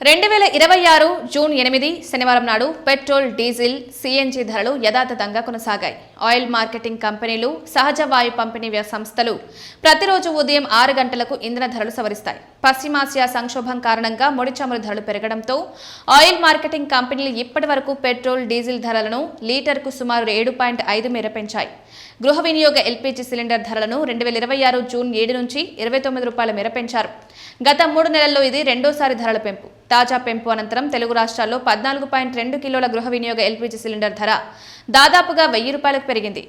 2026 June 8 శనివారం నాడు petrol, diesel, CNG ధరలు యథాతథంగా కొనసాగాయి. ఆయిల్ మార్కెటింగ్ కంపెనీలు, సహజ వాయు పంపిణీ సంస్థలు ప్రతిరోజు ఉదయం 6 గంటలకు ఇంధన ధరలు సవరిస్తాయి. పశ్చిమాసియా సంక్షోభం కారణంగా ముడి చమురు ధరలు పెరగడంతో ఆయిల్ మార్కెటింగ్ కంపెనీలు ఇప్పటి వరకు పెట్రోల్, డీజిల్ ధరలను లీటర్కు సుమారు 7.5 మేర పెంచాయి. గృహ వినియోగ ఎల్పీజీ సిలిండర్ ధరలను 2026 జూన్ 7 నుంచి 29 రూపాయల మేర పెంచారు. గత 3 నెలల్లో ఇది రెండోసారి ధరల పెంపు. తాజా పెంపు అనంతరం తెలుగు రాష్ట్రాల్లో 14.2 కిలోల గృహ వినియోగ ఎల్పీజీ సిలిండర్ ధర దాదాపుగా 1000 రూపాయలకు పెరిగింది.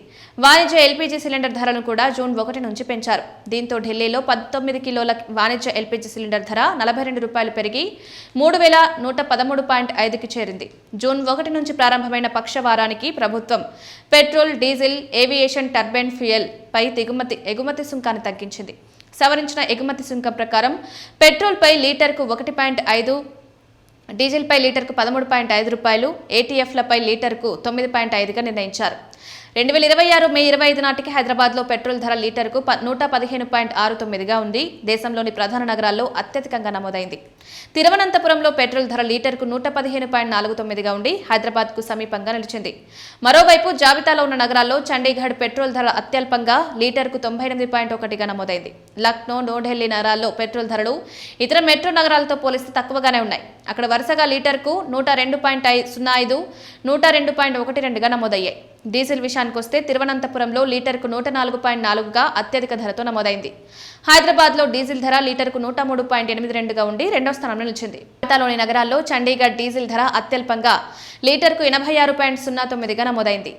వాణిజ్య ఎల్పీజీ సిలిండర్ ధరలను కూడా జూన్ 1 నుంచి పెంచారు. దీంతో ఢిల్లీలో 19 కిలోల వాణిజ్య ఎల్పీజీ సిలిండర్ ధర 42 రూపాయలు పెరిగి 3113.5కి చేరింది. జూన్ 1 నుంచి ప్రారంభమైన పక్షవారానికి ప్రభుత్వం petrol, diesel, aviation turbine fuel పై ఎగుమతి సుంకాన్ని తగ్గించింది. సవరించిన ఎగుమతి సుంకం ప్రకారం పెట్రోల్పై లీటర్కు 1.5, డీజిల్పై లీటర్కు 13.5 రూపాయలు, ఏటీఎఫ్లపై లీటర్కు 9.5గా నిర్ణయించారు. 2026 మే 25 నాటికి హైదరాబాద్లో పెట్రోల్ ధర లీటర్కు 115.69గా ఉంది. దేశంలోని ప్రధాన నగరాల్లో అత్యధికంగా నమోదైంది. తిరువనంతపురంలో పెట్రోల్ ధర లీటర్కు 115.49గా ఉండి హైదరాబాద్కు సమీపంగా నిలిచింది. మరోవైపు జాబితాలో ఉన్న నగరాల్లో చండీగఢ్ పెట్రోల్ ధర అత్యల్పంగా లీటర్కు 98.1గా నమోదైంది. లక్నో, న్యూఢిల్లీ నగరాల్లో పెట్రోల్ ధరలు ఇతర మెట్రో నగరాలతో పోలిస్తే తక్కువగానే ఉన్నాయి. అక్కడ వరుసగా లీటర్కు 102.05, 102.12గా నమోదయ్యాయి. డీజిల్ విషయానికి వస్తే తిరువనంతపురంలో లీటర్కు 104.4గా అత్యధిక ధరతో నమోదైంది. హైదరాబాద్లో డీజిల్ ధర లీటర్కు 103.82గా ఉండి రెండో స్థానంలో నిలిచింది. భారతలోని నగరాల్లో చండీగఢ్ డీజిల్ ధర అత్యల్పంగా లీటర్కు 86.09గా నమోదైంది.